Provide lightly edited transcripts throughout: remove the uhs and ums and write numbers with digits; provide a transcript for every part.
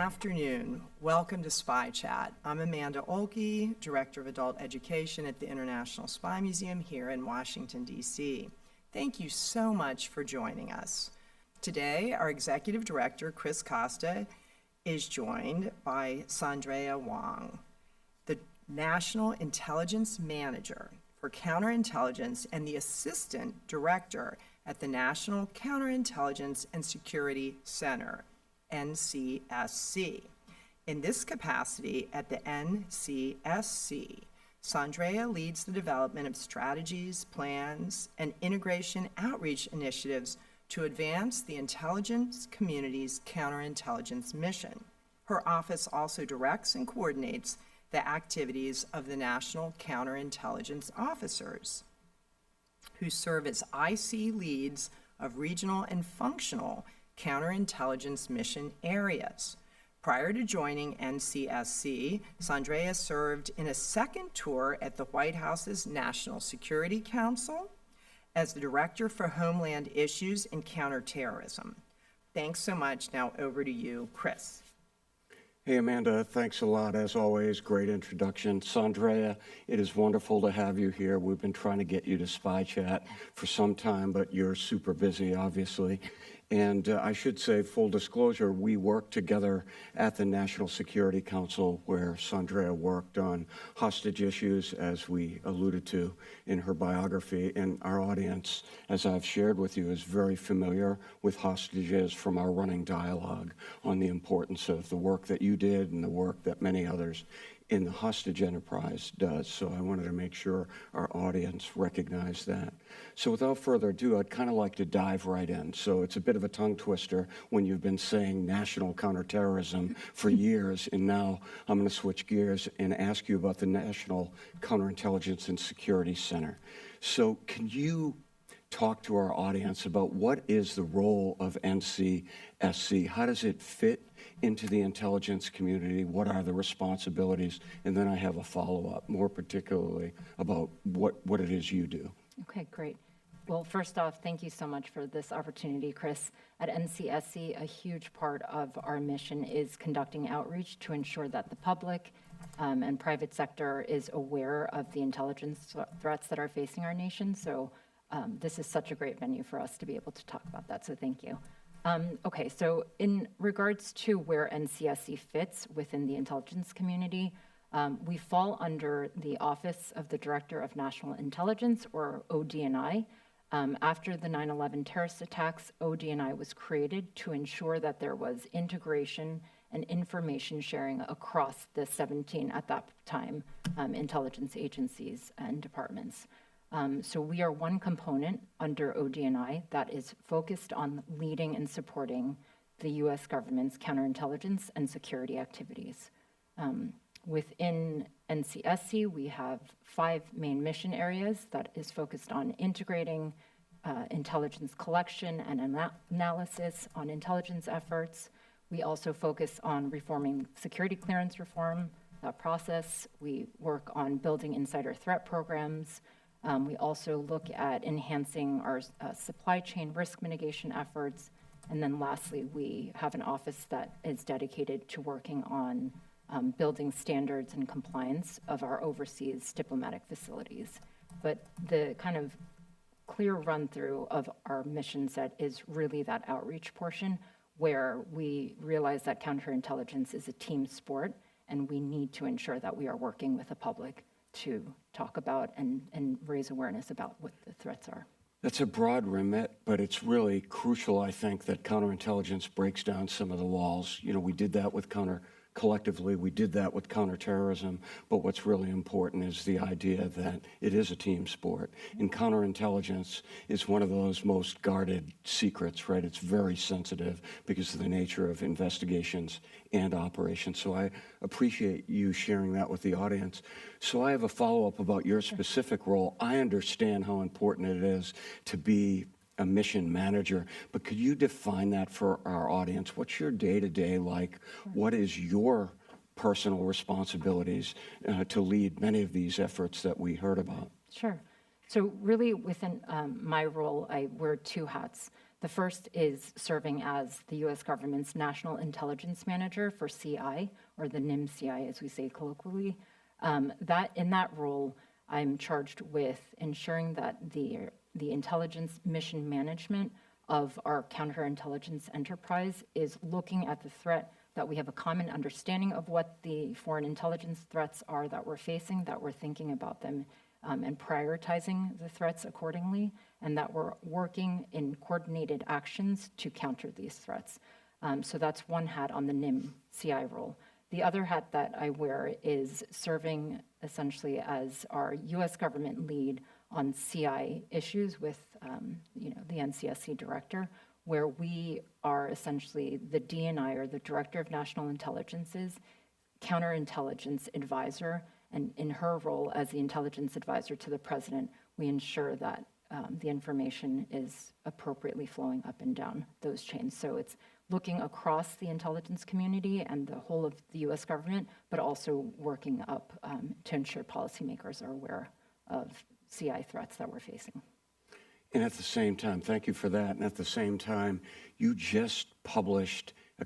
afternoon. Welcome to Spy Chat. I'm Amanda Olkey, Director of Adult Education at the International Spy Museum here in Washington, D.C. Thank you so much for joining us. Today, our Executive Director, Chris Costa, is joined by Sandrea Hwang, the National Intelligence Manager for Counterintelligence and the Assistant Director at the National Counterintelligence and Security Center, NCSC. In this capacity at the NCSC, Sandrea leads the development of strategies, plans, and integration outreach initiatives to advance the intelligence community's counterintelligence mission. Her office also directs and coordinates the activities of the National Counterintelligence Officers, who serve as IC leads of regional and functional counterintelligence mission areas. Prior to joining NCSC, Sandrea served in a second tour at the White House's National Security Council as the Director for Homeland Issues and Counterterrorism. Thanks so much. Now over to you, Chris. Hey, Amanda, thanks a lot. As always, great introduction. Sandrea, it is wonderful to have you here. We've been trying to get you to Spy Chat for some time, but you're super busy, obviously. And I should say, full disclosure, we worked together at the National Security Council where Sandrea worked on hostage issues, as we alluded to in her biography. And our audience, as I've shared with you, is very familiar with hostages from our running dialogue on the importance of the work that you did and the work that many others in the hostage enterprise does. So I wanted to make sure our audience recognized that. So without further ado, I'd kind of like to dive right in. So it's a bit of a tongue twister when you've been saying national counterterrorism for years, and now I'm going to switch gears and ask you about the National Counterintelligence and Security Center. So can you talk to our audience about what is the role of NCSC? How does it fit into the intelligence community? What are the responsibilities? And then I have a follow-up, more particularly about what it is you do. Okay, great. Well, first off, thank you so much for this opportunity, Chris. At NCSC, a huge part of our mission is conducting outreach to ensure that the public and private sector is aware of the intelligence threats that are facing our nation. So this is such a great venue for us to be able to talk about that, so thank you. Okay, so in regards to where NCSC fits within the intelligence community, we fall under the Office of the Director of National Intelligence, or ODNI. After the 9/11 terrorist attacks, ODNI was created to ensure that there was integration and information sharing across the 17, at that time, intelligence agencies and departments. So we are one component under ODNI that is focused on leading and supporting the U.S. government's counterintelligence and security activities. Within NCSC, we have 5 main mission areas that is focused on integrating intelligence collection and analysis on intelligence efforts. We also focus on reforming security clearance reform process. We work on building insider threat programs. We also look at enhancing our supply chain risk mitigation efforts. And then lastly, we have an office that is dedicated to working on building standards and compliance of our overseas diplomatic facilities. But the kind of clear run through of our mission set is really that outreach portion, where we realize that counterintelligence is a team sport, and we need to ensure that we are working with the public to talk about and raise awareness about what the threats are. That's a broad remit, but it's really crucial, I think, that counterintelligence breaks down some of the walls. You know, we did that with collectively, we did that with counterterrorism, but what's really important is the idea that it is a team sport. And counterintelligence is one of those most guarded secrets, right? It's very sensitive because of the nature of investigations and operations. So I appreciate you sharing that with the audience. So I have a follow-up about your specific role. I understand how important it is to be a mission manager, but could you define that for our audience? What's your day-to-day like? What is your personal responsibilities to lead many of these efforts that we heard about? Sure. So really within my role, I wear 2 hats. The first is serving as the U.S. government's National Intelligence Manager for CI, or the NIMCI, as we say colloquially. In that role, I'm charged with ensuring that the intelligence mission management of our counterintelligence enterprise is looking at the threat, that we have a common understanding of what the foreign intelligence threats are that we're facing, that we're thinking about them and prioritizing the threats accordingly, and that we're working in coordinated actions to counter these threats. So that's one hat on the NIM-CI role. The other hat that I wear is serving essentially as our U.S. government lead on CI issues with the NCSC director, where we are essentially the DNI, or the Director of National Intelligence's counterintelligence advisor, and in her role as the intelligence advisor to the president, we ensure that the information is appropriately flowing up and down those chains. So it's looking across the intelligence community and the whole of the U.S. government, but also working up to ensure policymakers are aware of CI threats that we're facing. And at the same time, thank you for that. And at the same time, you just published a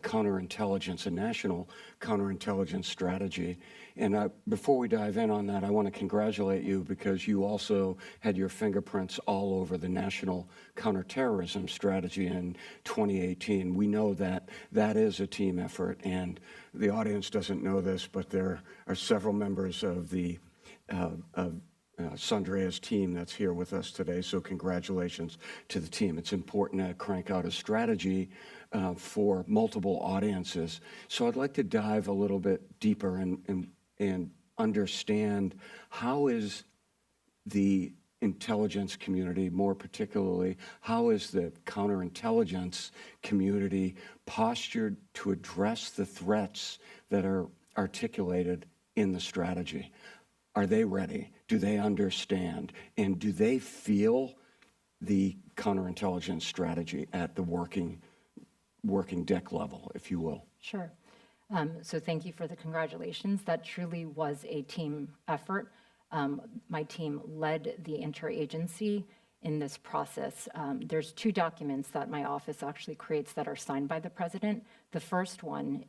national counterintelligence strategy. And before we dive in on that, I want to congratulate you, because you also had your fingerprints all over the national counterterrorism strategy in 2018. We know that that is a team effort, and the audience doesn't know this, but there are several members of the Sandrea's team that's here with us today, so congratulations to the team. It's important to crank out a strategy for multiple audiences. So I'd like to dive a little bit deeper and understand, how is the intelligence community, more particularly, how is the counterintelligence community postured to address the threats that are articulated in the strategy? Are they ready? Do they understand? And do they feel the counterintelligence strategy at the working deck level, if you will? Sure. So thank you for the congratulations. That truly was a team effort. My team led the interagency in this process. There's 2 documents that my office actually creates that are signed by the president. The first one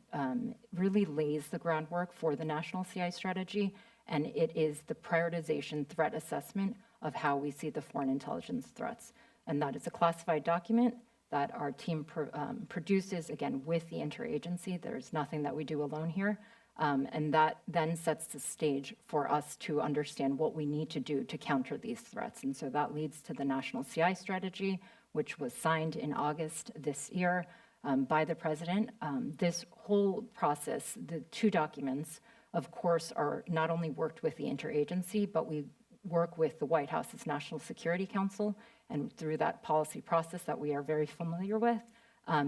really lays the groundwork for the national CI strategy, and it is the prioritization threat assessment of how we see the foreign intelligence threats. And that is a classified document that our team produces, again, with the interagency. There's nothing that we do alone here. And that then sets the stage for us to understand what we need to do to counter these threats. And so that leads to the national CI strategy, which was signed in August this year by the president. This whole process, the 2 documents, of course, are not only worked with the interagency, but we work with the White House's National Security Council, and through that policy process that we are very familiar with,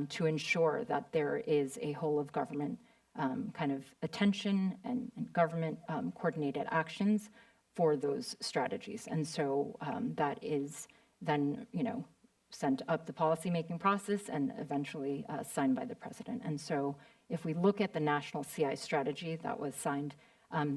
to ensure that there is a whole of government kind of attention and government coordinated actions for those strategies. And so that is then, sent up the policymaking process and eventually signed by the president. And so if we look at the national CI strategy that was signed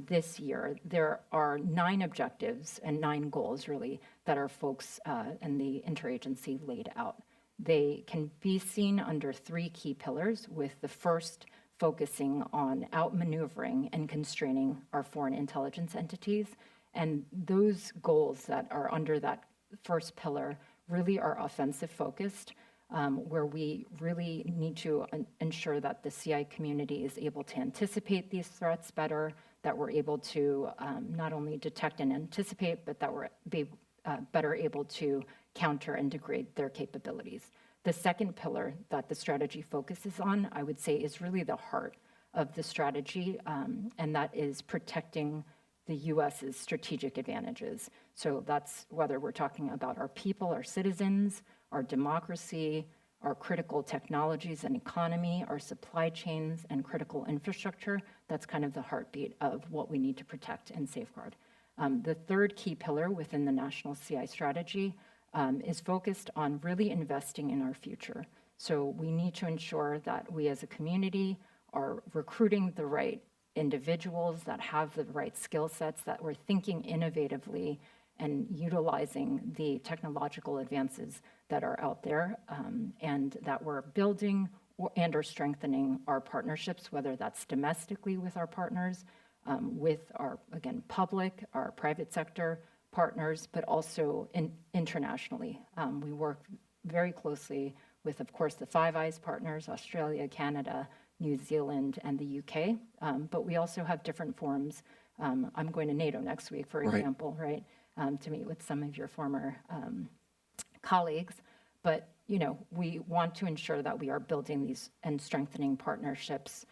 this year, there are 9 objectives and 9 goals, really, that our folks and the interagency laid out. They can be seen under 3 key pillars, with the first focusing on outmaneuvering and constraining our foreign intelligence entities. And those goals that are under that first pillar really are offensive focused, where we really need to ensure that the CI community is able to anticipate these threats better, that we're able to not only detect and anticipate, but that we're better able to counter and degrade their capabilities. The second pillar that the strategy focuses on, I would say, is really the heart of the strategy, and that is protecting the U.S.'s strategic advantages. So that's whether we're talking about our people, our citizens, our democracy, our critical technologies and economy, our supply chains and critical infrastructure. That's kind of the heartbeat of what we need to protect and safeguard. The third key pillar within the national CI strategy is focused on really investing in our future. So we need to ensure that we as a community are recruiting the right individuals that have the right skill sets, that we're thinking innovatively and utilizing the technological advances that are out there, and that we're building and or strengthening our partnerships, whether that's domestically with our partners, with our, again, public, our private sector partners, but also internationally. We work very closely with, of course, the Five Eyes partners, Australia, Canada, New Zealand, and the UK, but we also have different forums. I'm going to NATO next week, for example, right, to meet with some of your former colleagues. But, you know, we want to ensure that we are building these and strengthening partnerships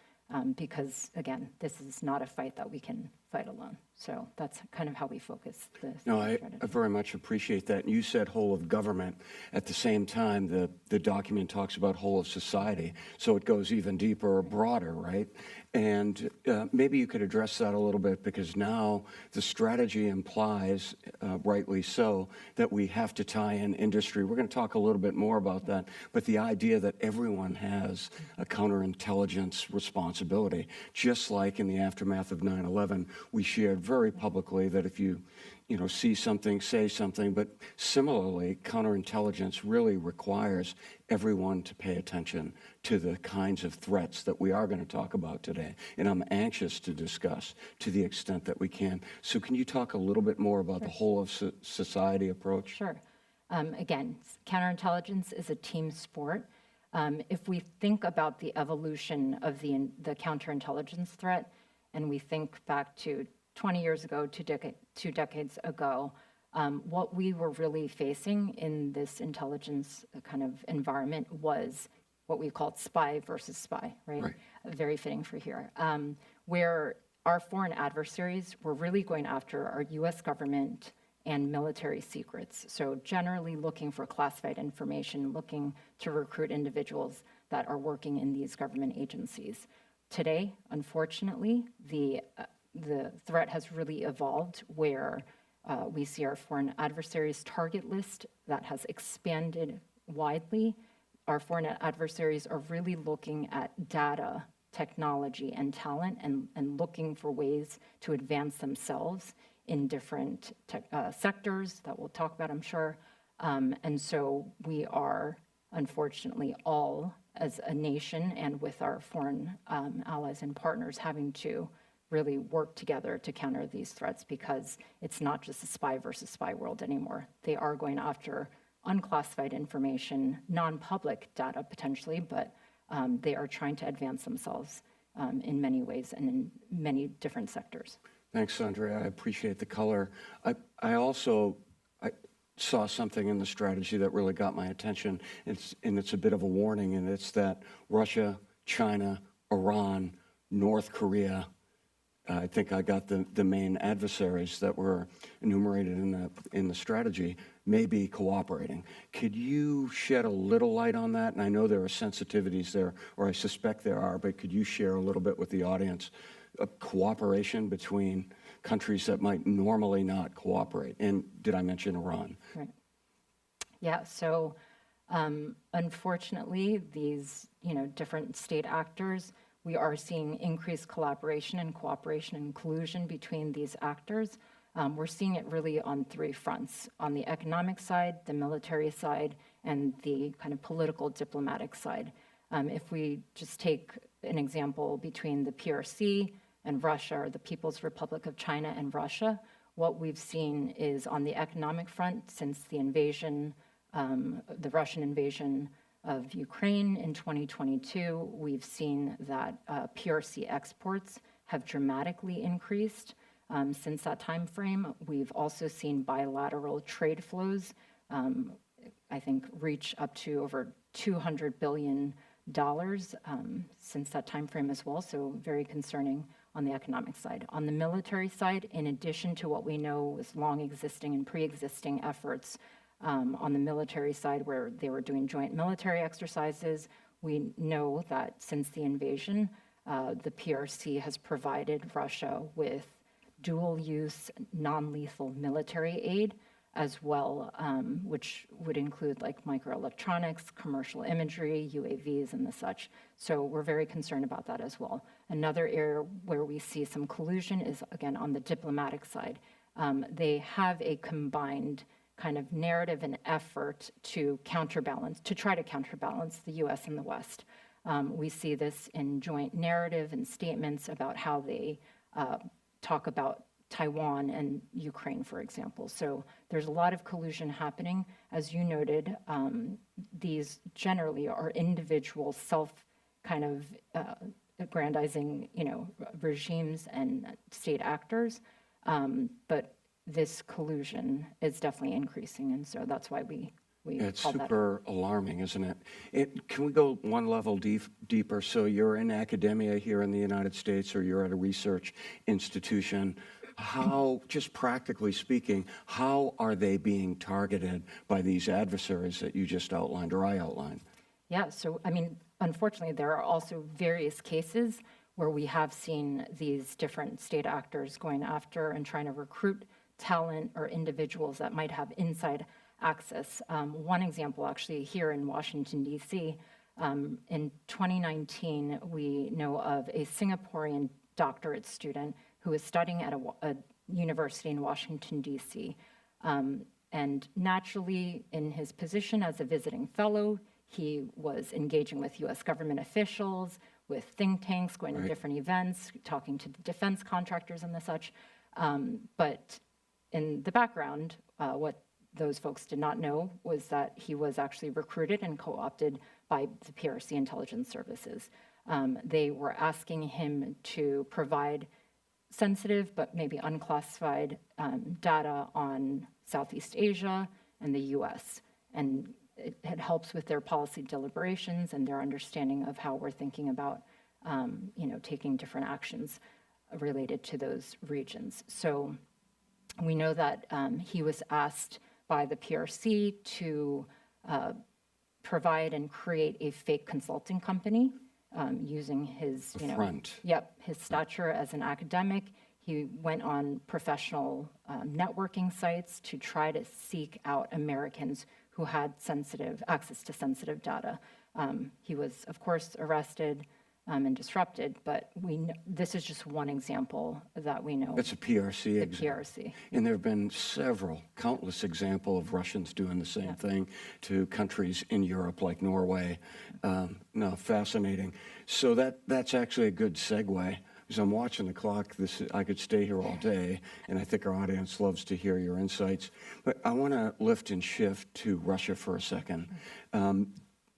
because, again, this is not a fight that we can fight alone. So that's kind of how we focus this. No, I very much appreciate that. And you said whole of government. At the same time, the document talks about whole of society. So it goes even deeper or broader, right? And maybe you could address that a little bit, because now the strategy implies, rightly so, that we have to tie in industry. We're going to talk a little bit more about that. But the idea that everyone has a counterintelligence responsibility, just like in the aftermath of 9/11, we shared very publicly that if you see something, say something. But similarly, counterintelligence really requires everyone to pay attention to the kinds of threats that we are going to talk about today. And I'm anxious to discuss to the extent that we can. So can you talk a little bit more about the whole of society approach? Sure. Again, counterintelligence is a team sport. If we think about the evolution of the counterintelligence threat, and we think back to 20 years ago, two decades ago, what we were really facing in this intelligence kind of environment was what we called spy versus spy, right? Very fitting for here, where our foreign adversaries were really going after our U.S. government and military secrets. So generally looking for classified information, looking to recruit individuals that are working in these government agencies. Today, unfortunately, the threat has really evolved where we see our foreign adversaries target list that has expanded widely. Our foreign adversaries are really looking at data, technology, and talent and looking for ways to advance themselves in different sectors that we'll talk about, I'm sure. And so we are, unfortunately, all as a nation and with our foreign allies and partners having to really work together to counter these threats, because it's not just a spy versus spy world anymore. They are going after unclassified information, non-public data potentially, but they are trying to advance themselves in many ways and in many different sectors. Thanks, Sandrea. I appreciate the color. I also saw something in the strategy that really got my attention, and it's a bit of a warning, and it's that Russia, China, Iran, North Korea, I think I got the main adversaries that were enumerated in the strategy, may be cooperating. Could you shed a little light on that? And I know there are sensitivities there, or I suspect there are, but could you share a little bit with the audience of cooperation between countries that might normally not cooperate? And did I mention Iran? Right. Yeah, so unfortunately, these different state actors, we are seeing increased collaboration and cooperation and collusion between these actors. We're seeing it really on three fronts: on the economic side, the military side, and the kind of political diplomatic side. If we just take an example between the PRC and Russia, or the People's Republic of China and Russia, what we've seen is on the economic front, since the invasion, the Russian invasion of Ukraine in 2022, we've seen that PRC exports have dramatically increased since that time frame. We've also seen bilateral trade flows, I think, reach up to over $200 billion since that time frame as well, so very concerning on the economic side. On the military side, in addition to what we know was long existing and pre-existing efforts on the military side where they were doing joint military exercises, we know that since the invasion, the PRC has provided Russia with dual-use, non-lethal military aid as well, which would include like microelectronics, commercial imagery, UAVs, and the such. So we're very concerned about that as well. Another area where we see some collusion is, again, on the diplomatic side. they have a combined kind of narrative and effort to try to counterbalance the U.S. and the West. We see this in joint narrative and statements about how they talk about Taiwan and Ukraine, for example. So there's a lot of collusion happening. As you noted, these generally are individual kind of aggrandizing, regimes and state actors. But this collusion is definitely increasing, and so that's why we It's call that super alarming, isn't it? Can we go one level deeper? So you're in academia here in the United States, or you're at a research institution. How, just practically speaking, how are they being targeted by these adversaries that you just outlined, or I outlined? Yeah, so I mean, unfortunately, there are also various cases where we have seen these different state actors going after and trying to recruit talent or individuals that might have inside access. One example, actually, here in Washington, D.C., in 2019, we know of a Singaporean doctorate student who was studying at a university in Washington, D.C. And naturally, in his position as a visiting fellow, he was engaging with U.S. government officials, with think tanks, going to different events, talking to the defense contractors and the such. But in the background, what those folks did not know was that he was actually recruited and co-opted by the PRC intelligence services. They were asking him to provide sensitive but maybe unclassified data on Southeast Asia and the U.S. And it helps with their policy deliberations and their understanding of how we're thinking about, taking different actions related to those regions. So we know that he was asked by the PRC to provide and create a fake consulting company using his, his stature as an academic. He went on professional networking sites to try to seek out Americans who had access to sensitive data. He was, of course, arrested and disrupted, but this is just one example that we know. That's a PRC example. PRC. And there have been countless examples of Russians doing the same thing to countries in Europe like Norway. Fascinating. So that's actually a good segue. As I'm watching the clock, I could stay here all day, and I think our audience loves to hear your insights. But I want to lift and shift to Russia for a second.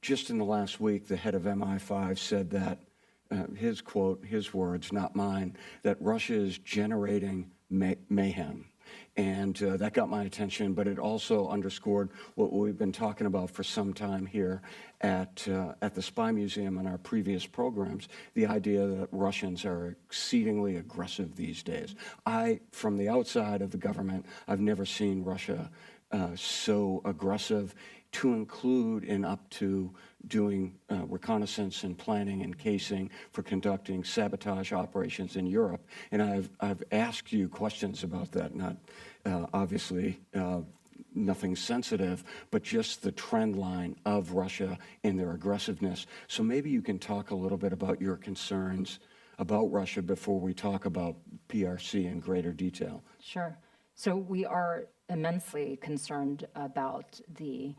Just in the last week, the head of MI5 said that, his quote, his words, not mine, that Russia is generating mayhem. And that got my attention, but it also underscored what we've been talking about for some time here at the Spy Museum in our previous programs, the idea that Russians are exceedingly aggressive these days. From the outside of the government, I've never seen Russia so aggressive, to include in up to doing reconnaissance and planning and casing for conducting sabotage operations in Europe. And I've asked you questions about that, not obviously nothing sensitive, but just the trend line of Russia and their aggressiveness. So maybe you can talk a little bit about your concerns about Russia before we talk about PRC in greater detail. Sure. So we are immensely concerned about the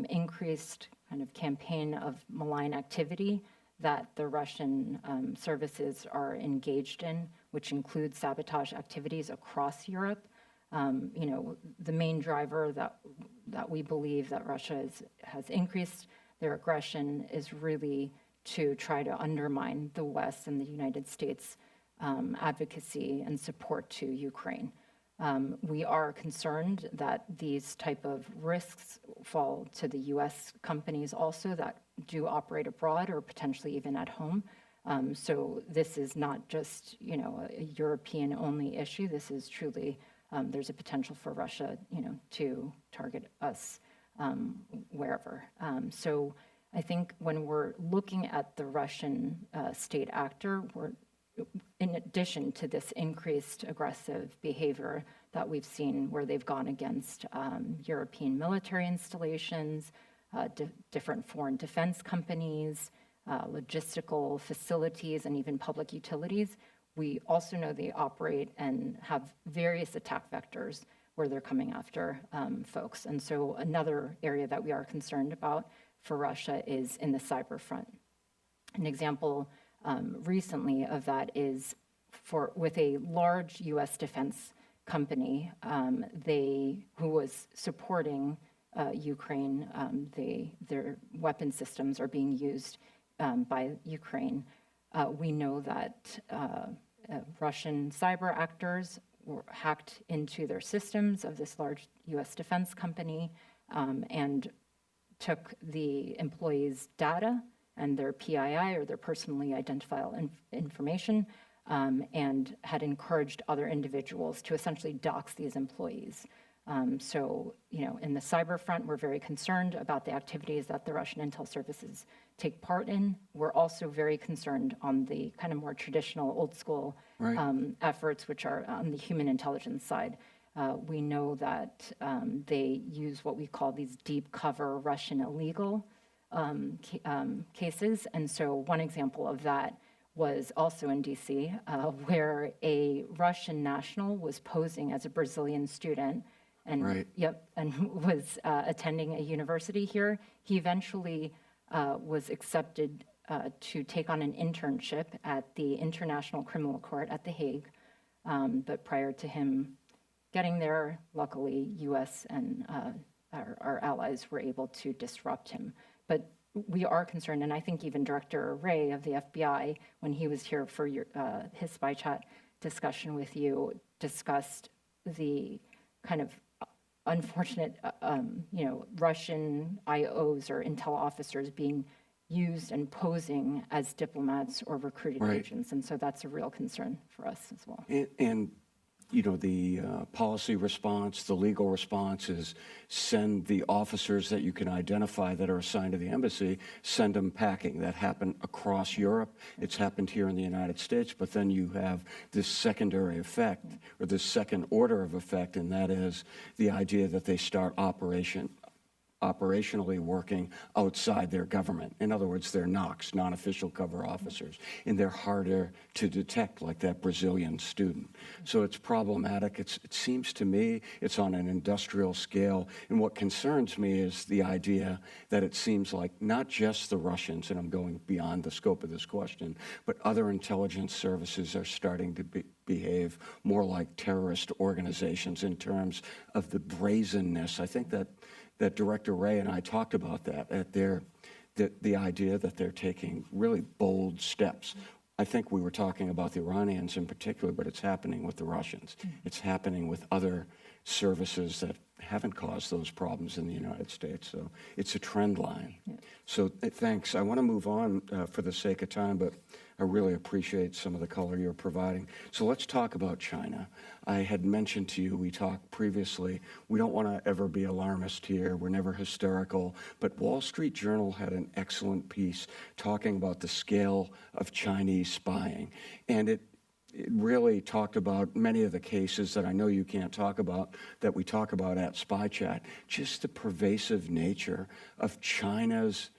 increased kind of campaign of malign activity that the Russian services are engaged in, which includes sabotage activities across Europe. The main driver that we believe that Russia has increased their aggression is really to try to undermine the West and the United States advocacy and support to Ukraine. We are concerned that these type of risks fall to the U.S. companies also that do operate abroad or potentially even at home. So this is not just, a European-only issue. This is truly, there's a potential for Russia, to target us wherever. So I think when we're looking at the Russian state actor, in addition to this increased aggressive behavior that we've seen where they've gone against European military installations, different foreign defense companies, logistical facilities, and even public utilities, We also know they operate and have various attack vectors where they're coming after folks. And so another area that we are concerned about for Russia is in the cyber front. An example recently of that is with a large U.S. defense company, who was supporting Ukraine. Their weapon systems are being used by Ukraine. We know that Russian cyber actors were hacked into their systems of this large U.S. defense company and took the employees' data and their PII, or their personally identifiable information, and had encouraged other individuals to essentially dox these employees. So, in the cyber front, we're very concerned about the activities that the Russian intel services take part in. We're also very concerned on the kind of more traditional, old school efforts, which are on the human intelligence side. We know that they use what we call these deep cover Russian illegal cases. And so one example of that was also in DC, where a Russian national was posing as a Brazilian student and was attending a university here. He eventually was accepted to take on an internship at the International Criminal Court at The Hague. But prior to him getting there, luckily, U.S. and our allies were able to disrupt him. But we are concerned, and I think even Director Wray of the FBI, when he was here for his spy chat discussion with you, discussed the kind of unfortunate, Russian IOs or intel officers being used and posing as diplomats or recruited agents. And so that's a real concern for us as well. And the policy response, the legal response is send the officers that you can identify that are assigned to the embassy, send them packing. That happened across Europe. It's happened here in the United States, but then you have this secondary effect, or this second order of effect, and that is the idea that they start operationally working outside their government. In other words, they're NOCs, non-official cover officers, and they're harder to detect, like that Brazilian student. So it's problematic. It seems to me it's on an industrial scale, and what concerns me is the idea that it seems like not just the Russians, and I'm going beyond the scope of this question, but other intelligence services are starting to behave more like terrorist organizations in terms of the brazenness. I think that Director Wray and I talked about that, the idea that they're taking really bold steps. I think we were talking about the Iranians in particular, but it's happening with the Russians. It's happening with other services that haven't caused those problems in the United States. So it's a trend line. So thanks. I want to move on for the sake of time, but I really appreciate some of the color you're providing. So let's talk about China. I had mentioned to you, we talked previously, we don't want to ever be alarmist here. We're never hysterical. But Wall Street Journal had an excellent piece talking about the scale of Chinese spying. And it really talked about many of the cases that I know you can't talk about, that we talk about at Spy Chat, just the pervasive nature of China's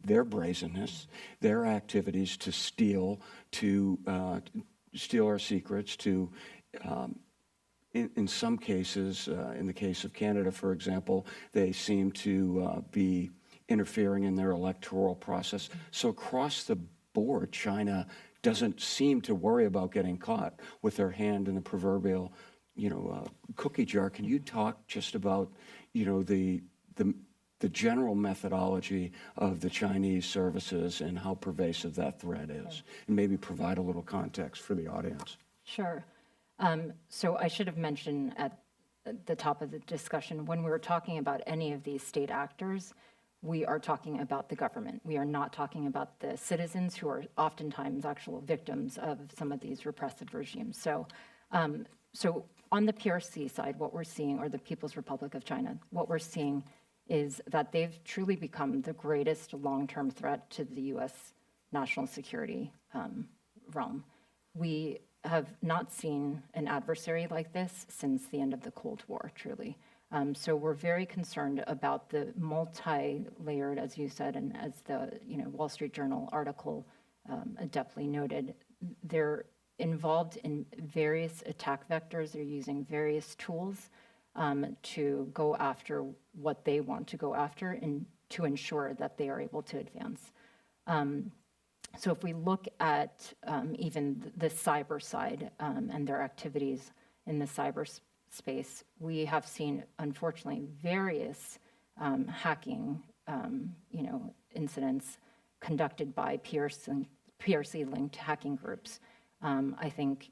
their brazenness, their activities to steal our secrets, to, in some cases, in the case of Canada, for example, they seem to be interfering in their electoral process. So across the board, China doesn't seem to worry about getting caught with their hand in the proverbial, cookie jar. Can you talk just about, the general methodology of the Chinese services and how pervasive that threat is, and maybe provide a little context for the audience? Sure. So I should have mentioned at the top of the discussion, when we were talking about any of these state actors, we are talking about the government. We are not talking about the citizens who are oftentimes actual victims of some of these repressive regimes. So on the PRC side, what we're seeing, or the People's Republic of China, what we're seeing is that they've truly become the greatest long-term threat to the U.S. national security realm. We have not seen an adversary like this since the end of the Cold War, truly. So we're very concerned about the multi-layered, as you said, and as the Wall Street Journal article adeptly noted, They're involved in various attack vectors. They're using various tools to go after what they want to go after and to ensure that they are able to advance. So if we look at even the cyber side and their activities in the cyberspace, we have seen, unfortunately, various hacking, incidents conducted by PRC-linked hacking groups. I think,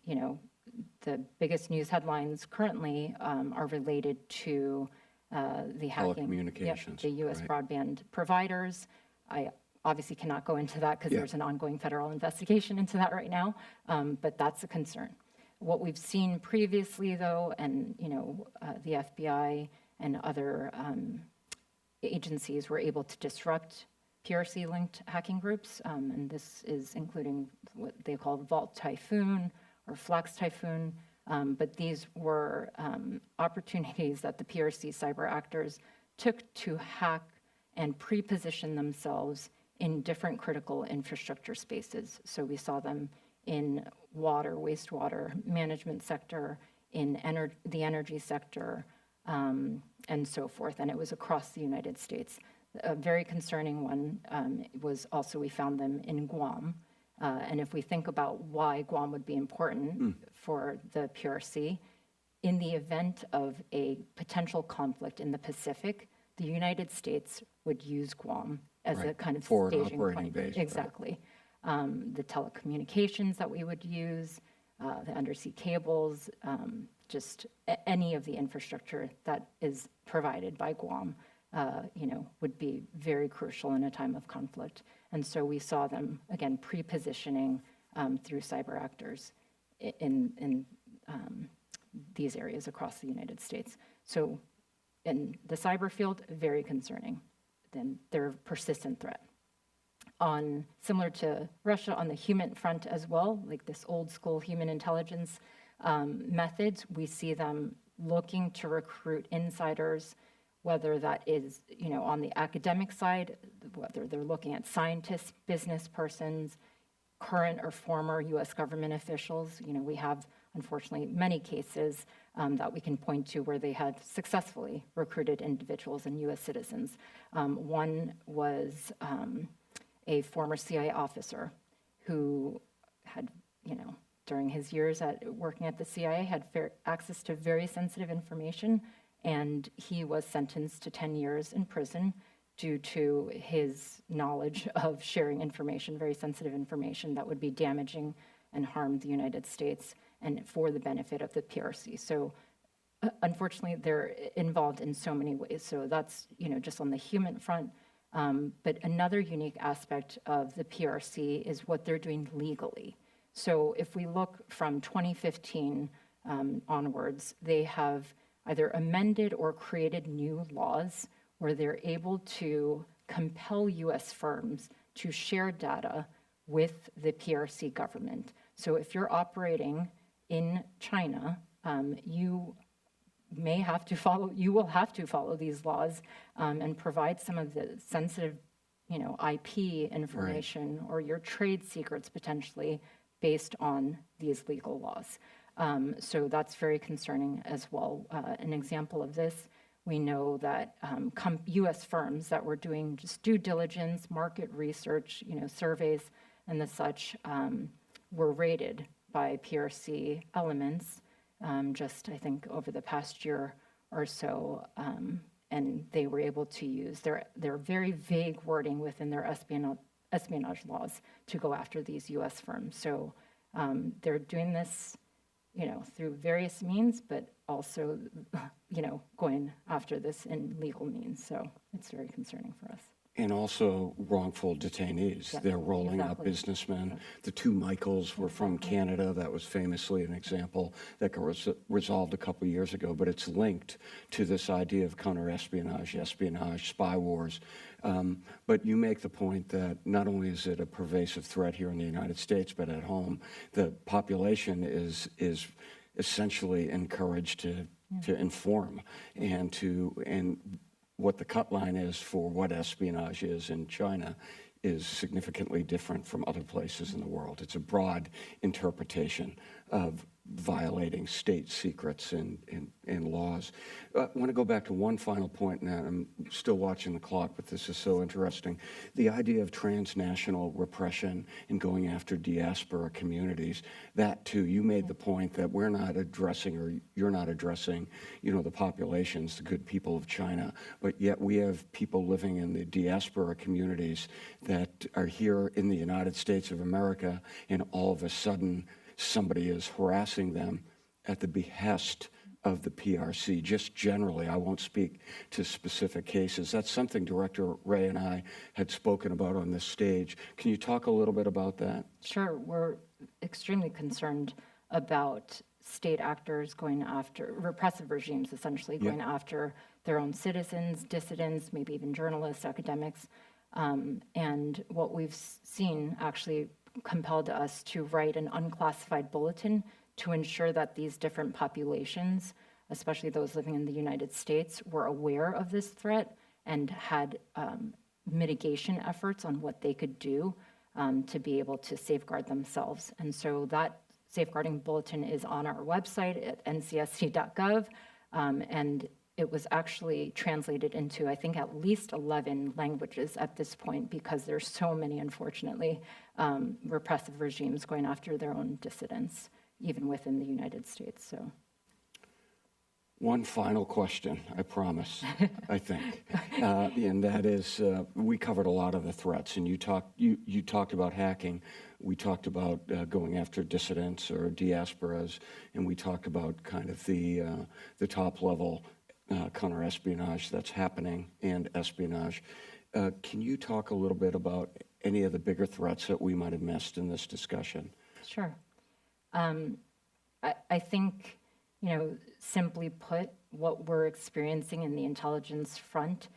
the biggest news headlines currently are related to the hacking. Telecommunications, the U.S. right. broadband providers. I obviously cannot go into that because Yeah. there's an ongoing federal investigation into that right now, but that's a concern. What we've seen previously, though, and the FBI and other agencies were able to disrupt PRC-linked hacking groups, and this is including what they call Vault Typhoon or Flax Typhoon, but these were opportunities that the PRC cyber actors took to hack and pre-position themselves in different critical infrastructure spaces. So we saw them in water, wastewater management sector, in the energy sector, and so forth, and it was across the United States. A very concerning one was also we found them in Guam. And if we think about why Guam would be important for the PRC, in the event of a potential conflict in the Pacific, the United States would use Guam as a kind of Forward staging operating point. base, right. Exactly. The telecommunications that we would use, the undersea cables, just any of the infrastructure that is provided by Guam, would be very crucial in a time of conflict. And so we saw them, again, pre-positioning through cyber actors in these areas across the United States. So in the cyber field, very concerning. Then they're a persistent threat. Similar to Russia, on the human front as well, like this old school human intelligence methods, we see them looking to recruit insiders, whether that is, on the academic side, whether they're looking at scientists, business persons, current or former U.S. government officials. We have, unfortunately, many cases that we can point to where they had successfully recruited individuals and U.S. citizens. One was a former CIA officer who had, during his years working at the CIA, had access to very sensitive information, and he was sentenced to 10 years in prison due to his knowledge of sharing information, very sensitive information that would be damaging and harm the United States and for the benefit of the PRC. So unfortunately, they're involved in so many ways. So that's, just on the human front. But another unique aspect of the PRC is what they're doing legally. So if we look from 2015 onwards, they have either amended or created new laws where they're able to compel U.S. firms to share data with the PRC government. So if you're operating in China, you will have to follow these laws and provide some of the sensitive, IP information or your trade secrets potentially based on these legal laws. So that's very concerning as well. An example of this, we know that U.S. firms that were doing just due diligence, market research, surveys and the such were raided by PRC elements just, I think, over the past year or so, and they were able to use their very vague wording within their espionage laws to go after these U.S. firms. So they're doing this, through various means, but also, going after this in legal means. So it's very concerning for us. And also wrongful detainees. Yeah, They're rolling up exactly. businessmen. The two Michaels were from Canada. That was famously an example that got resolved a couple years ago, but it's linked to this idea of counterespionage, espionage, spy wars. But you make the point that not only is it a pervasive threat here in the United States, but at home, the population is essentially encouraged to inform and what the cut line is for what espionage is in China is significantly different from other places in the world. It's a broad interpretation of violating state secrets and laws. I want to go back to one final point, and I'm still watching the clock, but this is so interesting. The idea of transnational repression and going after diaspora communities, that too, you made the point that we're not addressing, or you're not addressing, the populations, the good people of China, but yet we have people living in the diaspora communities that are here in the United States of America, and all of a sudden, somebody is harassing them at the behest of the PRC. Just generally, I won't speak to specific cases. That's something Director Ray and I had spoken about on this stage. Can you talk a little bit about that? Sure. We're extremely concerned about state actors going after, repressive regimes essentially, going after their own citizens, dissidents, maybe even journalists, academics. And what we've seen actually compelled us to write an unclassified bulletin to ensure that these different populations, especially those living in the United States, were aware of this threat and had mitigation efforts on what they could do to be able to safeguard themselves. And so that safeguarding bulletin is on our website at ncsc.gov, and it was actually translated into, I think, at least 11 languages at this point, because there's so many, unfortunately, repressive regimes going after their own dissidents, even within the United States. So, one final question, I promise, I think, and that is, we covered a lot of the threats, and you talked about hacking, we talked about going after dissidents or diasporas, and we talked about kind of the top level counter-espionage that's happening, and espionage. Can you talk a little bit about any of the bigger threats that we might have missed in this discussion? Sure. I think, simply put, what we're experiencing in the intelligence front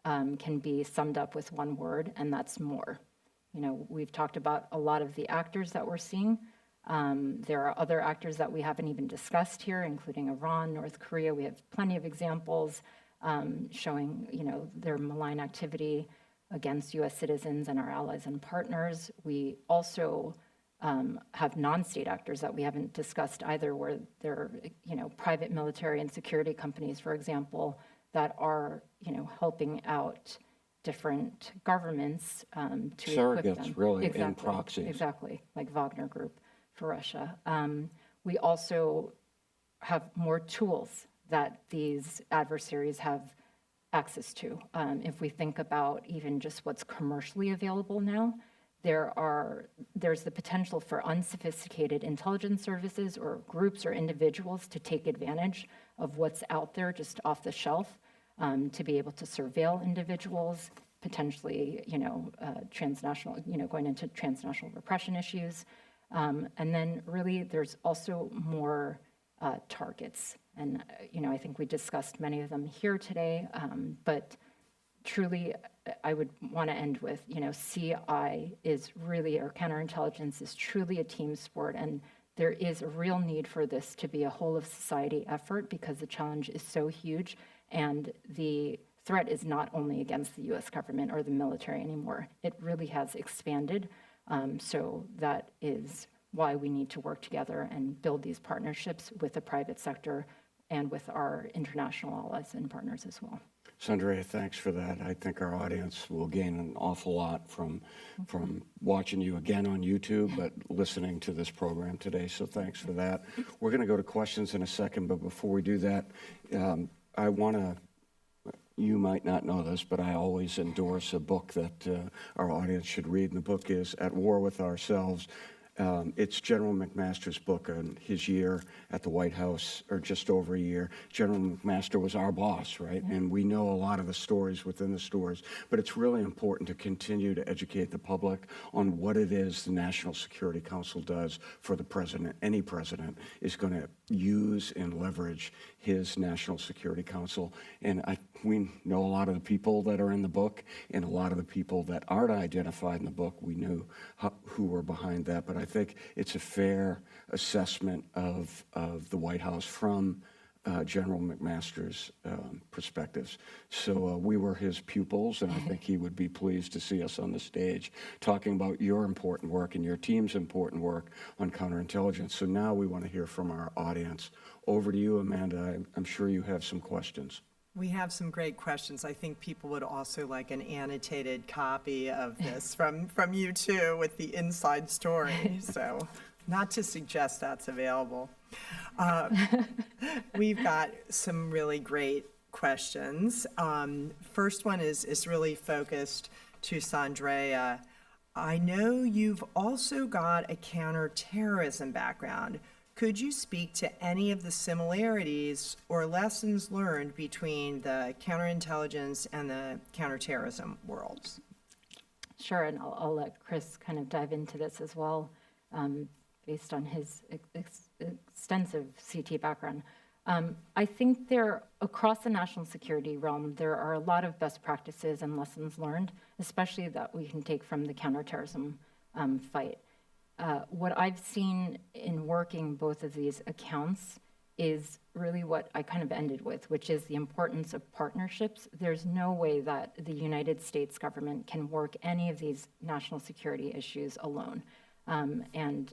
can be summed up with one word, and that's more. We've talked about a lot of the actors that we're seeing. There are other actors that we haven't even discussed here, including Iran, North Korea. We have plenty of examples showing, their malign activity against U.S. citizens and our allies and partners. We also have non-state actors that we haven't discussed either, where they're, private military and security companies, for example, that are, helping out different governments to equip them. Surrogates, really, exactly, and proxies. Exactly, like Wagner Group for Russia. We also have more tools that these adversaries have access to. If we think about even just what's commercially available now, there's the potential for unsophisticated intelligence services or groups or individuals to take advantage of what's out there just off the shelf, to be able to surveil individuals, potentially, transnational, going into transnational repression issues. And then really there's also more targets. And, I think we discussed many of them here today, but truly, I would want to end with, CI is really, or counterintelligence is truly a team sport, and there is a real need for this to be a whole of society effort, because the challenge is so huge, and the threat is not only against the U.S. government or the military anymore. It really has expanded, so that is why we need to work together and build these partnerships with the private sector and with our international allies and partners as well. Sandrea, thanks for that. I think our audience will gain an awful lot from watching you again on YouTube, but listening to this program today, so thanks for that. We're going to go to questions in a second, but before we do that, I want to, you might not know this, but I always endorse a book that our audience should read, and the book is At War with Ourselves. It's General McMaster's book on his year at the White House, or just over a year. General McMaster was our boss, right? Yeah. And we know a lot of the stories within the stories, but it's really important to continue to educate the public on what it is the National Security Council does for the president. Any president is going to use and leverage his National Security Council. And we know a lot of the people that are in the book, and a lot of the people that aren't identified in the book, we knew who were behind that. But I think it's a fair assessment of the White House from General McMaster's perspectives. So we were his pupils, and I think he would be pleased to see us on the stage talking about your important work and your team's important work on counterintelligence. So now we want to hear from our audience. Over to you, Amanda. I'm sure you have some questions. We have some great questions. I think people would also like an annotated copy of this from you too with the inside story. So not to suggest that's available. We've got some really great questions. First one is really focused to Sandrea. I know you've also got a counterterrorism background. Could you speak to any of the similarities or lessons learned between the counterintelligence and the counterterrorism worlds? Sure, and I'll let Chris kind of dive into this as well, based on his extensive CT background. I think across the national security realm, there are a lot of best practices and lessons learned, especially that we can take from the counterterrorism fight. What I've seen in working both of these accounts is really what I kind of ended with, which is the importance of partnerships. There's no way that the United States government can work any of these national security issues alone. And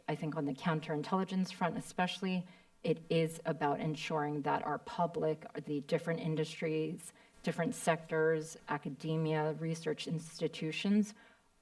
I think on the counterintelligence front especially, it is about ensuring that our public, the different industries, different sectors, academia, research institutions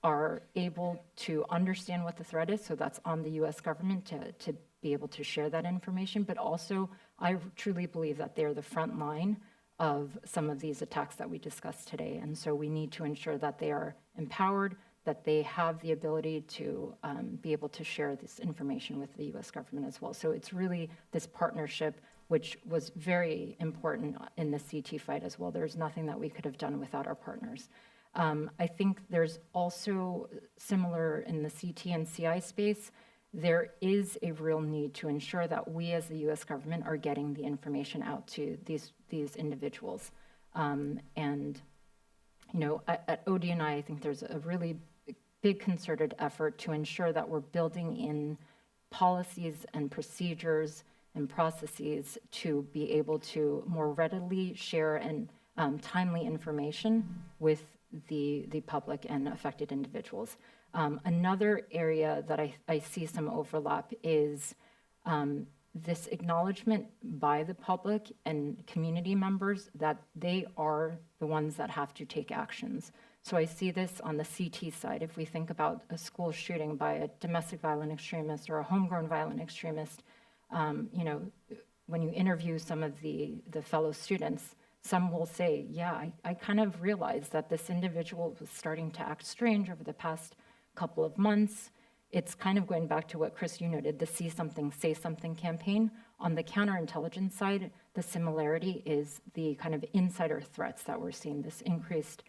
are able to understand what the threat is. So that's on the US government to be able to share that information. But also, I truly believe that they're the front line of some of these attacks that we discussed today. And so we need to ensure that they are empowered, that they have the ability to be able to share this information with the US government as well. So it's really this partnership, which was very important in the CT fight as well. There's nothing that we could have done without our partners. I think there's also similar in the CT and CI space, there is a real need to ensure that we as the US government are getting the information out to these individuals. And, you know, at ODNI, I think there's a really big concerted effort to ensure that we're building in policies and procedures and processes to be able to more readily share and timely information with the public and affected individuals. Another area that I see some overlap is this acknowledgement by the public and community members that they are the ones that have to take actions. So I see this on the CT side. If we think about a school shooting by a domestic violent extremist or a homegrown violent extremist, you know, when you interview some of the fellow students, some will say, yeah, I kind of realized that this individual was starting to act strange over the past couple of months. It's kind of going back to what, Chris, you noted, the See Something, Say Something campaign. On the counterintelligence side, the similarity is the kind of insider threats that we're seeing, this increased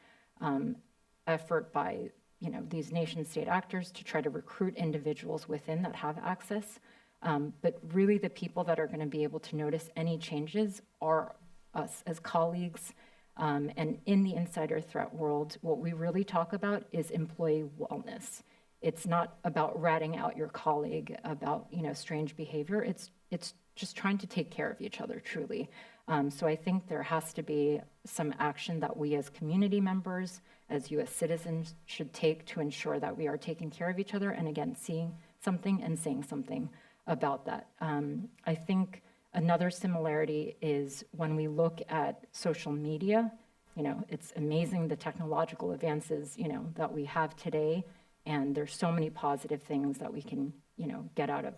effort by, you know, these nation-state actors to try to recruit individuals within that have access. But really the people that are going to be able to notice any changes are us as colleagues. And in the insider threat world, what we really talk about is employee wellness. It's not about ratting out your colleague about, you know, strange behavior. It's just trying to take care of each other, truly. So I think there has to be some action that we as community members, as US citizens, should take to ensure that we are taking care of each other, and again, seeing something and saying something about that. I think another similarity is when we look at social media, you know, it's amazing the technological advances, you know, that we have today, and there's so many positive things that we can, you know, get out of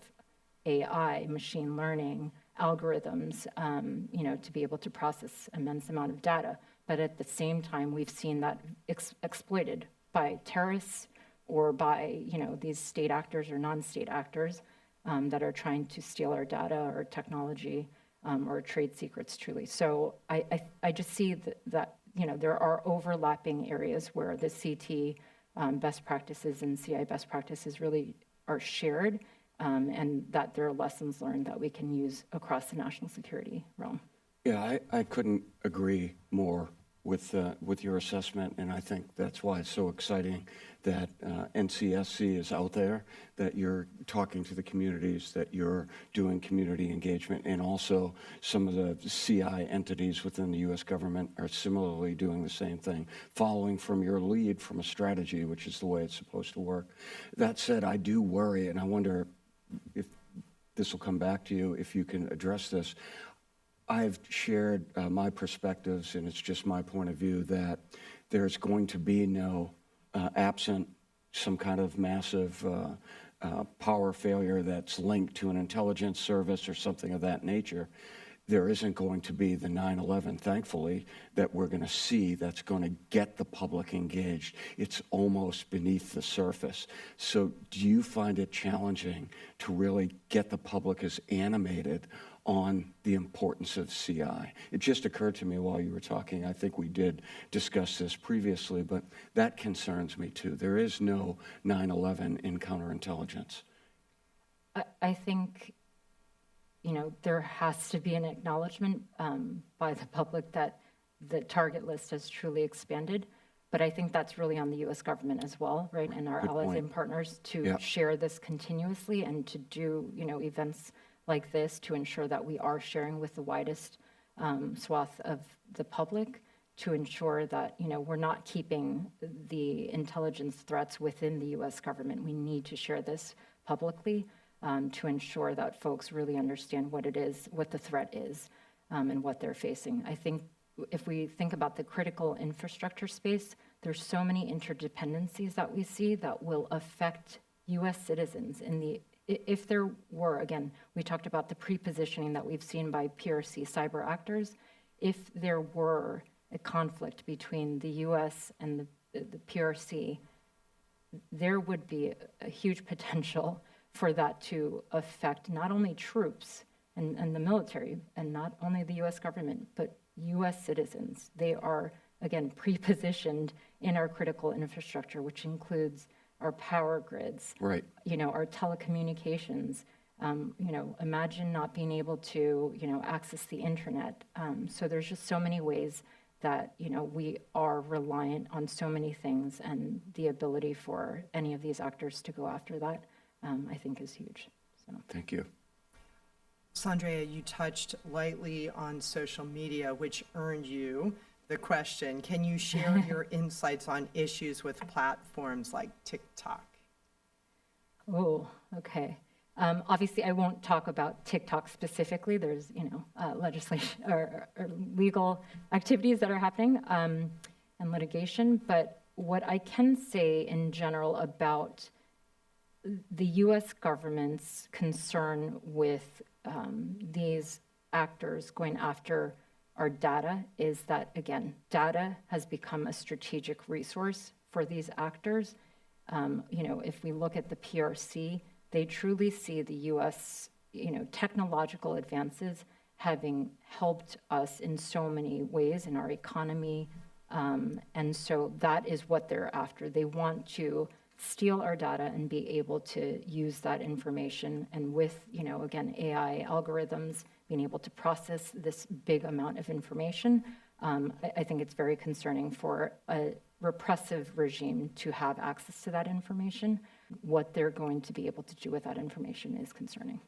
AI, machine learning, algorithms, you know, to be able to process immense amount of data. But at the same time, we've seen that exploited by terrorists or by, you know, these state actors or non-state actors that are trying to steal our data or technology or trade secrets, truly. So I just see that, you know, there are overlapping areas where the CT best practices and CI best practices really are shared, and that there are lessons learned that we can use across the national security realm. Yeah, I couldn't agree more with your assessment, and I think that's why it's so exciting that NCSC is out there, that you're talking to the communities, that you're doing community engagement, and also some of the CI entities within the U.S. government are similarly doing the same thing, following from your lead from a strategy, which is the way it's supposed to work. That said, I do worry, and I wonder if this will come back to you, if you can address this. I've shared my perspectives, and it's just my point of view, that there's going to be no, absent some kind of massive power failure that's linked to an intelligence service or something of that nature, there isn't going to be the 9/11, thankfully, that we're going to see that's going to get the public engaged. It's almost beneath the surface. So do you find it challenging to really get the public as animated on the importance of CI? It just occurred to me while you were talking, I think we did discuss this previously, but that concerns me too. There is no 9/11 in counterintelligence. I think, you know, there has to be an acknowledgement by the public that the target list has truly expanded. But I think that's really on the U.S. government as well, right? And our allies and partners to share this continuously and to do, you know, events like this to ensure that we are sharing with the widest swath of the public, to ensure that, you know, we're not keeping the intelligence threats within the U.S. government. We need to share this publicly to ensure that folks really understand what it is, what the threat is, and what they're facing. I think if we think about the critical infrastructure space, there's so many interdependencies that we see that will affect U.S. citizens in the if there were, again, we talked about the pre-positioning that we've seen by PRC cyber actors. If there were a conflict between the U.S. and the PRC, there would be a huge potential for that to affect not only troops and the military, and not only the U.S. government, but U.S. citizens. They are, again, pre-positioned in our critical infrastructure, which includes our power grids, right? You know, our telecommunications. You know, imagine not being able to, you know, access the internet. So there's just so many ways that, you know, we are reliant on so many things, and the ability for any of these actors to go after that, I think, is huge. So thank you. Sandrea, you touched lightly on social media, which earned you the question. Can you share your insights on issues with platforms like TikTok? Oh, okay. Obviously, I won't talk about TikTok specifically. There's, you know, legislation or legal activities that are happening and litigation. But what I can say in general about the U.S. government's concern with these actors going after our data is that, again, data has become a strategic resource for these actors. You know, if we look at the PRC, they truly see the U.S., you know, technological advances having helped us in so many ways in our economy. And so that is what they're after. They want to steal our data and be able to use that information. And with, you know, again, AI algorithms, being able to process this big amount of information, I think it's very concerning for a repressive regime to have access to that information. What they're going to be able to do with that information is concerning.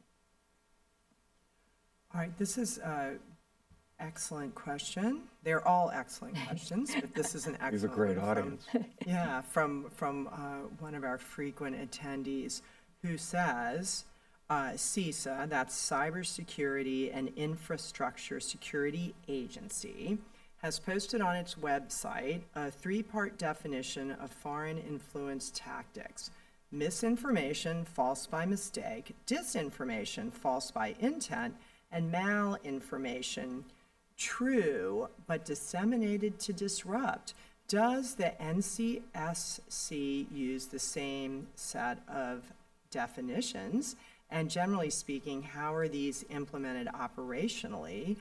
All right, this is an excellent question. They're all excellent questions, but this is an excellent He's a great one audience. from one of our frequent attendees who says, CISA, that's Cybersecurity and Infrastructure Security Agency, has posted on its website a 3-part definition of foreign influence tactics: misinformation, false by mistake; disinformation, false by intent; and malinformation, true but disseminated to disrupt. Does the NCSC use the same set of definitions? And generally speaking, how are these implemented operationally,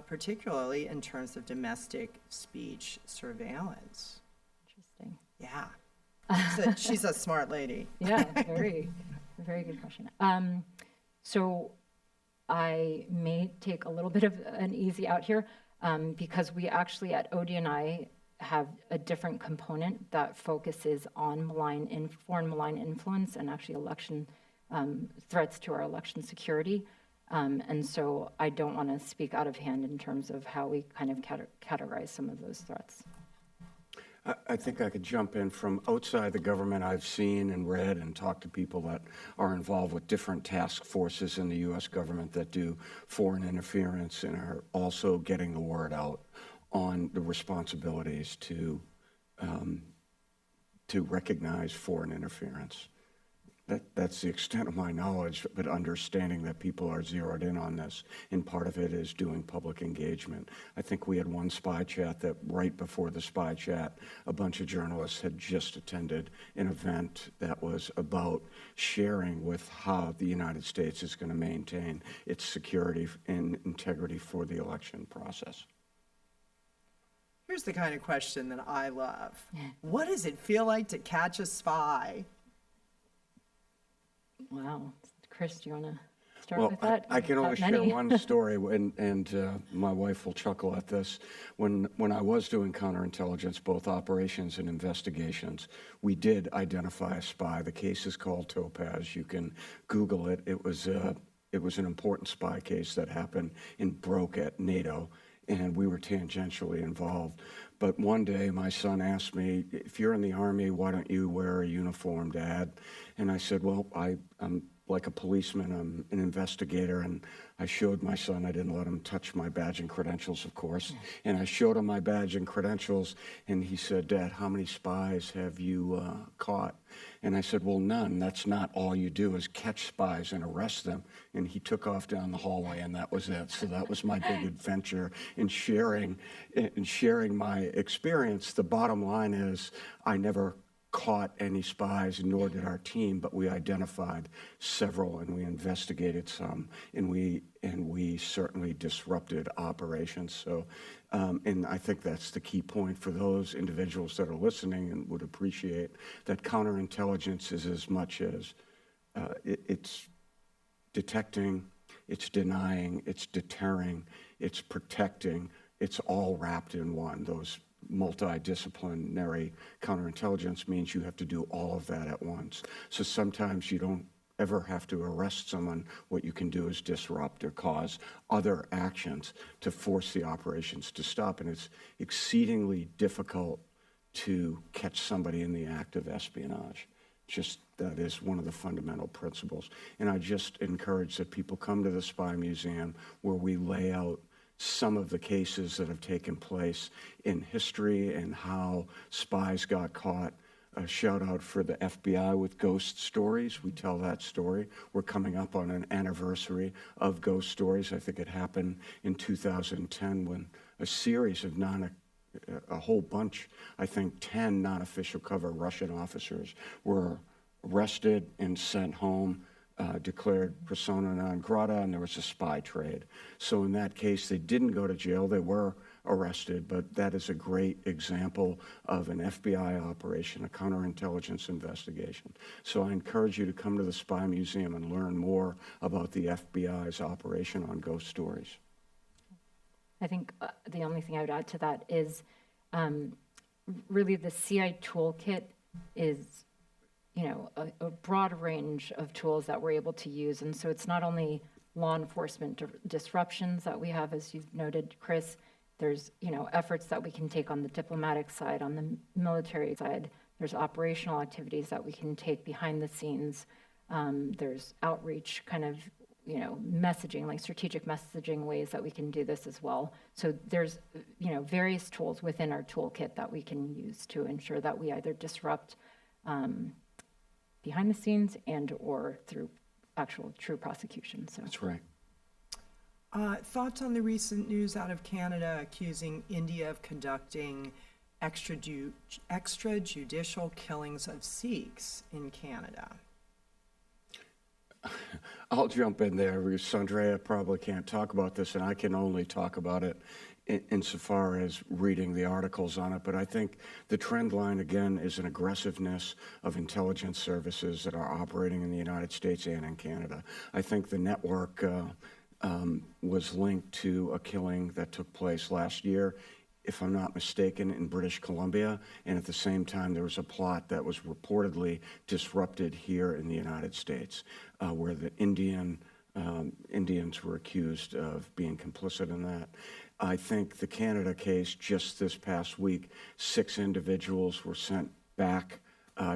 particularly in terms of domestic speech surveillance? Interesting. Yeah. She's a smart lady. Yeah, very good question. So I may take a little bit of an easy out here. because we actually at ODNI have a different component that focuses on foreign malign influence and actually election threats to our election security. And so I don't want to speak out of hand in terms of how we kind of categorize some of those threats. I think I could jump in from outside the government. I've seen and read and talked to people that are involved with different task forces in the U.S. government that do foreign interference and are also getting the word out on the responsibilities to recognize foreign interference. That's the extent of my knowledge, but understanding that people are zeroed in on this, and part of it is doing public engagement. I think we had one spy chat that right before the spy chat, a bunch of journalists had just attended an event that was about sharing with how the United States is going to maintain its security and integrity for the election process. Here's the kind of question that I love. What does it feel like to catch a spy? Wow. Chris, do you want to start with that? I can only share one story, and my wife will chuckle at this. When I was doing counterintelligence, both operations and investigations, we did identify a spy. The case is called Topaz. You can Google it. It was an important spy case that happened and broke at NATO, and we were tangentially involved. But one day my son asked me, if you're in the Army, why don't you wear a uniform, Dad? And I said, well, I'm like a policeman, I'm an investigator. And I showed my son, I didn't let him touch my badge and credentials, of course. And I showed him my badge and credentials, and he said, Dad, how many spies have you caught? And I said, well, none. That's not all you do is catch spies and arrest them. And he took off down the hallway, and that was it. So that was my big adventure in sharing my experience. The bottom line is I never caught any spies, nor did our team, but we identified several and we investigated some, and we certainly disrupted operations. So, and I think that's the key point for those individuals that are listening and would appreciate that counterintelligence is as much as it's detecting, it's denying, it's deterring, it's protecting. It's all wrapped in one. Those multidisciplinary counterintelligence means you have to do all of that at once. So sometimes you don't ever have to arrest someone. What you can do is disrupt or cause other actions to force the operations to stop. And it's exceedingly difficult to catch somebody in the act of espionage. Just that is one of the fundamental principles. And I just encourage that people come to the Spy Museum, where we lay out some of the cases that have taken place in history and how spies got caught. A shout out for the FBI with Ghost Stories. We tell that story. We're coming up on an anniversary of Ghost Stories. I think it happened in 2010 when a series of a whole bunch, I think 10 non-official cover Russian officers were arrested and sent home, declared persona non grata, and there was a spy trade. So in that case, they didn't go to jail. They were arrested, but that is a great example of an FBI operation, a counterintelligence investigation. So I encourage you to come to the Spy Museum and learn more about the FBI's operation on Ghost Stories. I think the only thing I would add to that is really the CI toolkit is a broad range of tools that we're able to use. And so it's not only law enforcement disruptions that we have, as you've noted, Chris. There's, efforts that we can take on the diplomatic side, on the military side. There's operational activities that we can take behind the scenes. There's outreach kind of, messaging, like strategic messaging ways that we can do this as well. So there's, various tools within our toolkit that we can use to ensure that we either disrupt behind the scenes and or through actual true prosecution. So that's right. Thoughts on the recent news out of Canada accusing India of conducting extrajudicial killings of Sikhs in Canada? I'll jump in there because Sandrea probably can't talk about this, and I can only talk about it insofar as reading the articles on it. But I think the trend line, again, is an aggressiveness of intelligence services that are operating in the United States and in Canada. I think the network was linked to a killing that took place last year, if I'm not mistaken, in British Columbia. And at the same time, there was a plot that was reportedly disrupted here in the United States, where the Indians were accused of being complicit in that. I think the Canada case, just this past week, 6 individuals were sent back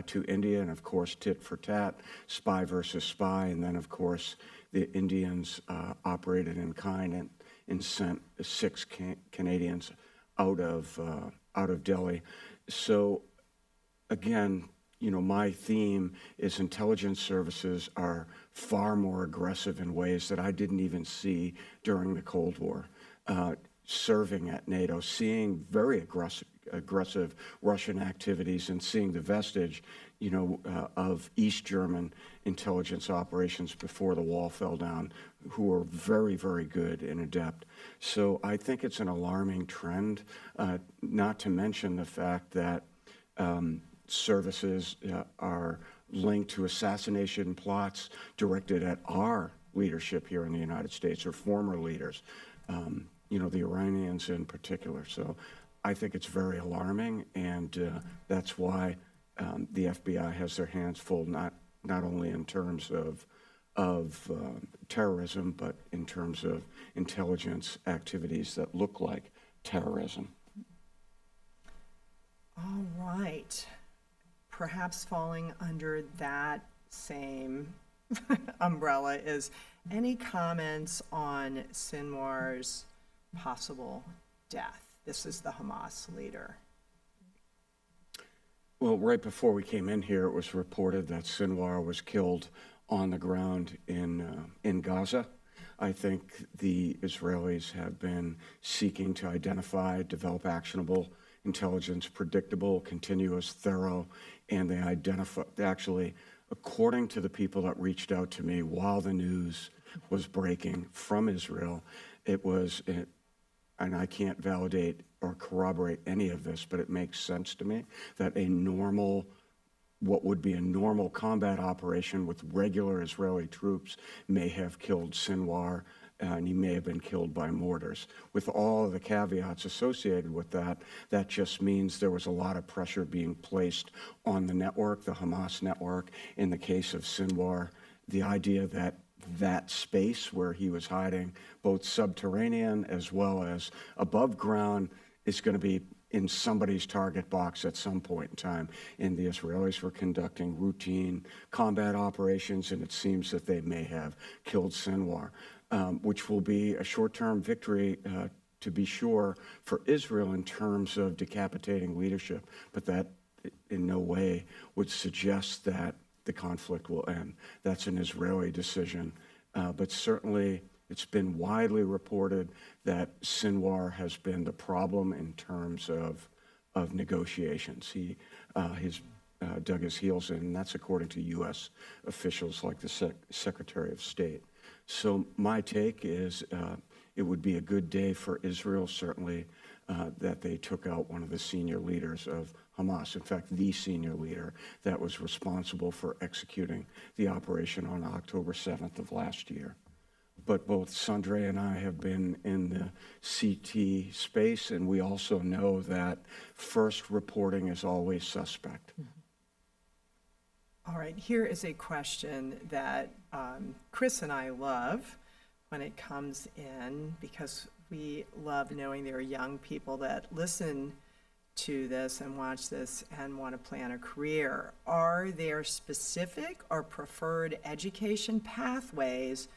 to India, and of course, tit for tat, spy versus spy, and then of course, the Indians operated in kind and sent 6 Canadians out of Delhi. So again, you know, my theme is intelligence services are far more aggressive in ways that I didn't even see during the Cold War. Serving at NATO, seeing very aggressive Russian activities, and seeing the vestige, you know, of East German intelligence operations before the wall fell down, who were very, very good and adept. So I think it's an alarming trend, not to mention the fact that services are linked to assassination plots directed at our leadership here in the United States, or former leaders. You know, the Iranians in particular. So I think it's very alarming, and that's why the FBI has their hands full, not only in terms of terrorism, but in terms of intelligence activities that look like terrorism. All right. Perhaps falling under that same umbrella is any comments on Sinwar's possible death? This is the Hamas leader. Well, right before we came in here, it was reported that Sinwar was killed on the ground in Gaza. I think the Israelis have been seeking to identify, develop actionable intelligence, predictable, continuous, thorough, and they identify, actually, according to the people that reached out to me while the news was breaking from Israel, it was, and I can't validate or corroborate any of this, but it makes sense to me that a normal, what would be a normal combat operation with regular Israeli troops may have killed Sinwar, and he may have been killed by mortars. With all of the caveats associated with that, that just means there was a lot of pressure being placed on the network, the Hamas network. In the case of Sinwar, the idea that that space where he was hiding, both subterranean as well as above ground, is going to be in somebody's target box at some point in time. And the Israelis were conducting routine combat operations, and it seems that they may have killed Sinwar, which will be a short-term victory, to be sure, for Israel in terms of decapitating leadership, but that in no way would suggest that the conflict will end. That's an Israeli decision. But certainly it's been widely reported that Sinwar has been the problem in terms of negotiations. He dug his heels in, and that's according to U.S. officials like the Secretary of State. So my take is it would be a good day for Israel, certainly, that they took out one of the senior leaders of Hamas, in fact, the senior leader that was responsible for executing the operation on October 7th of last year. But both Sandrea and I have been in the CT space, and we also know that first reporting is always suspect. All right, here is a question that Chris and I love when it comes in, because we love knowing there are young people that listen to this and watch this and want to plan a career. Are there specific or preferred education pathways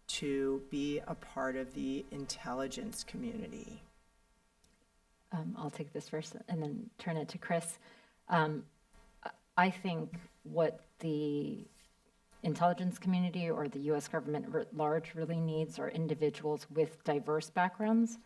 to be a part of the intelligence community? I'll take this first and then turn it to Chris. I think what the intelligence community or the U.S. government at large really needs are individuals with diverse backgrounds.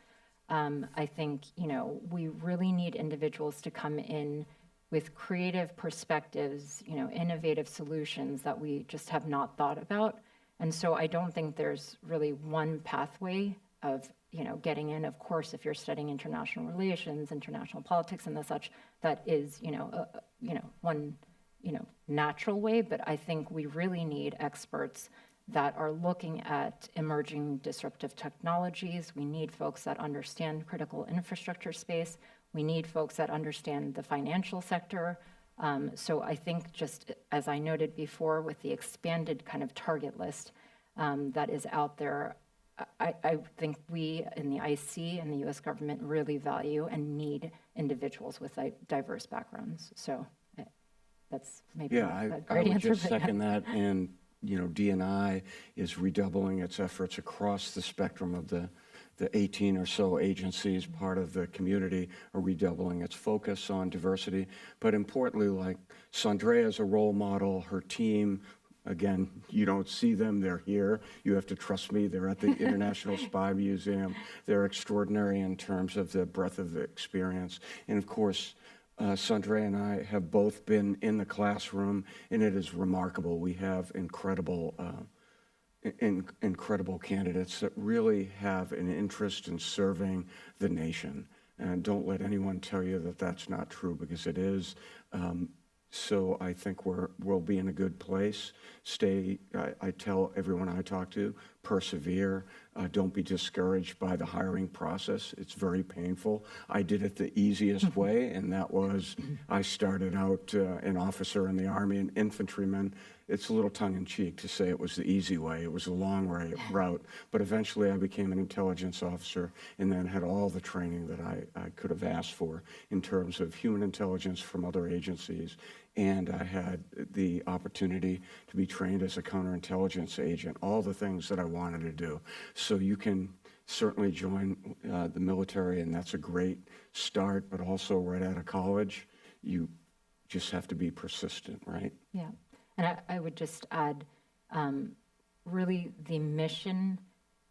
I think, you know, we really need individuals to come in with creative perspectives, you know, innovative solutions that we just have not thought about. And so I don't think there's really one pathway of, you know, getting in. Of course, if you're studying international relations, international politics and the such, that is, one, natural way. But I think we really need experts that are looking at emerging disruptive technologies. We need folks that understand critical infrastructure space. We need folks that understand the financial sector. So I think, just as I noted before, with the expanded kind of target list that is out there, I think we in the IC and the U.S. government really value and need individuals with diverse backgrounds. So that's maybe a great I would answer. just second that. And, you know, D&I is redoubling its efforts across the spectrum of the 18 or so agencies, part of the community, are redoubling its focus on diversity. But importantly, like Sandrea is a role model, her team, again, you don't see them, they're here. You have to trust me, they're at the International Spy Museum. They're extraordinary in terms of the breadth of the experience. And of course, Sandrea and I have both been in the classroom, and it is remarkable. We have incredible candidates that really have an interest in serving the nation. And don't let anyone tell you that that's not true, because it is. So I think we'll be in a good place. I tell everyone I talk to, persevere. Don't be discouraged by the hiring process. It's very painful. I did it the easiest way, and that was I started out an officer in the Army, an infantryman. It's a little tongue-in-cheek to say it was the easy way. It was a long route. But eventually I became an intelligence officer and then had all the training that I could have asked for in terms of human intelligence from other agencies. And I had the opportunity to be trained as a counterintelligence agent, all the things that I wanted to do. So you can certainly join the military, and that's a great start, but also right out of college, you just have to be persistent, right? Yeah, and I would just add, really the mission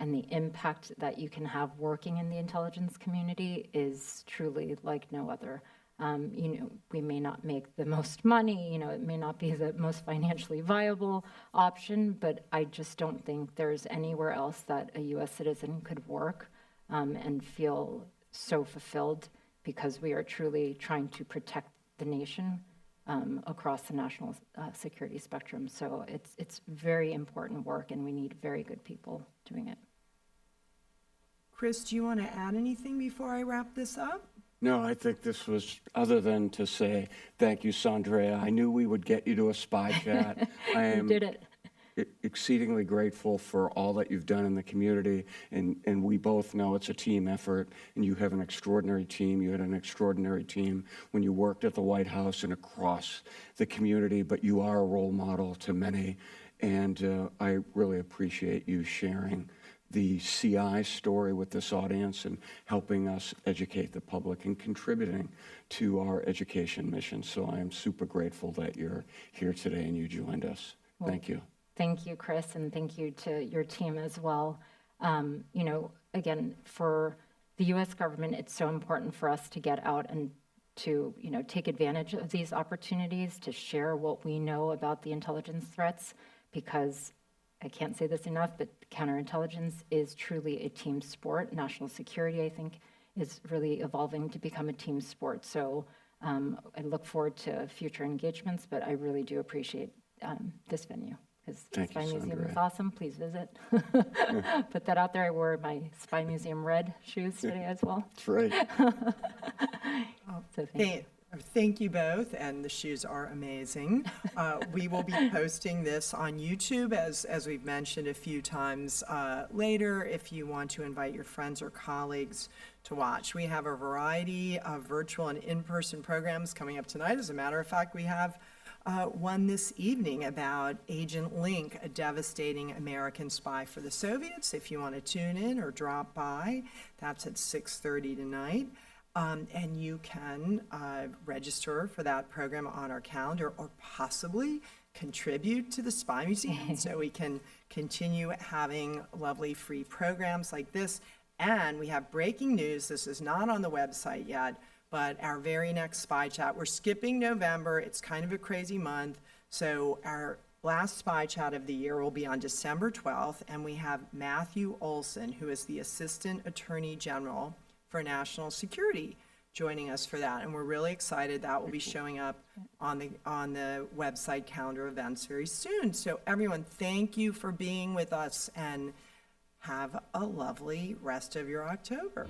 and the impact that you can have working in the intelligence community is truly like no other. You know, we may not make the most money, you know, it may not be the most financially viable option, but I just don't think there's anywhere else that a U.S. citizen could work and feel so fulfilled, because we are truly trying to protect the nation across the national security spectrum. So it's very important work, and we need very good people doing it. Chris, do you want to add anything before I wrap this up? No, I think this was, other than to say, thank you, Sandrea. I knew we would get you to a spy chat. I am You did it. exceedingly grateful for all that you've done in the community, and we both know it's a team effort, and you have an extraordinary team. You had an extraordinary team when you worked at the White House and across the community, but you are a role model to many, and I really appreciate you sharing the CI story with this audience and helping us educate the public and contributing to our education mission. So I am super grateful that you're here today and you joined us. Well, thank you. Thank you, Chris, and thank you to your team as well. You know, again, for the U.S. government, it's so important for us to get out and to, you know, take advantage of these opportunities to share what we know about the intelligence threats, because I can't say this enough, but counterintelligence is truly a team sport. National security, I think, is really evolving to become a team sport. So I look forward to future engagements, but I really do appreciate this venue, because the Spy Museum is awesome. Please visit. Put that out there. I wore my Spy Museum red shoes today as well. That's right. So thank you. Thank you both, and the shoes are amazing. We will be posting this on YouTube, as we've mentioned a few times later, if you want to invite your friends or colleagues to watch. We have a variety of virtual and in-person programs coming up tonight. As a matter of fact, we have one this evening about Agent Link, a devastating American spy for the Soviets. If you want to tune in or drop by, that's at 6:30 tonight. And you can register for that program on our calendar, or possibly contribute to the Spy Museum so we can continue having lovely free programs like this. And we have breaking news. This is not on the website yet, but our very next Spy Chat, we're skipping November. It's kind of a crazy month. So our last Spy Chat of the year will be on December 12th, and we have Matthew Olson, who is the Assistant Attorney General for National Security, joining us for that. And we're really excited. That will be showing up on the website calendar events very soon. So everyone, thank you for being with us, and have a lovely rest of your October.